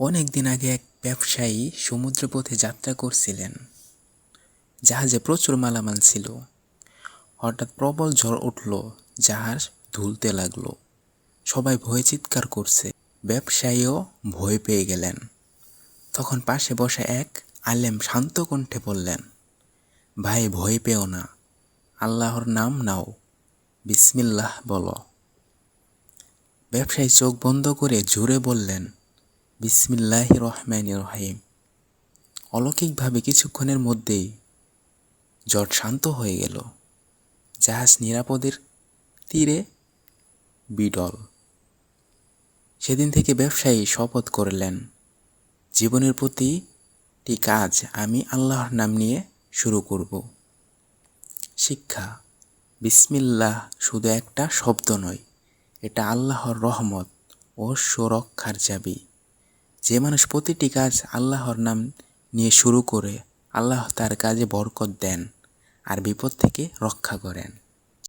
অনেক দিন আগে এক ব্যবসায়ী সমুদ্রপথে যাত্রা করছিলেন। জাহাজে প্রচুর মালামাল ছিল। হঠাৎ প্রবল ঝড় উঠল, জাহাজ দুলতে লাগলো। সবাই ভয়ে চিৎকার করছে। ব্যবসায়ীও ভয় পেয়ে গেলেন। তখন পাশে বসা এক আলেম শান্ত কণ্ঠে বললেন, ভাই, ভয় পেও না, আল্লাহর নাম নাও, বিসমিল্লাহ বলো। ব্যবসায়ী চোখ বন্ধ করে জোরে বললেন, বিসমিল্লাহির রহমানির রহিম। অলৌকিকভাবে কিছুক্ষণের মধ্যেই ঝড় শান্ত হয়ে গেল। জাহাজ নিরাপদের তীরে বিডল। সেদিন থেকে ব্যবসায়ী শপথ করলেন, জীবনের প্রতিটি কাজ আমি আল্লাহর নাম নিয়ে শুরু করব। শিক্ষা: বিসমিল্লাহ শুধু একটা শব্দ নয়, এটা আল্লাহর রহমত ও সুরক্ষার চাবি। যে মানুষ প্রতিটি কাজ আল্লাহর নাম নিয়ে শুরু করে, আল্লাহ তার কাজে বরকত দেন আর বিপদ থেকে রক্ষা করেন।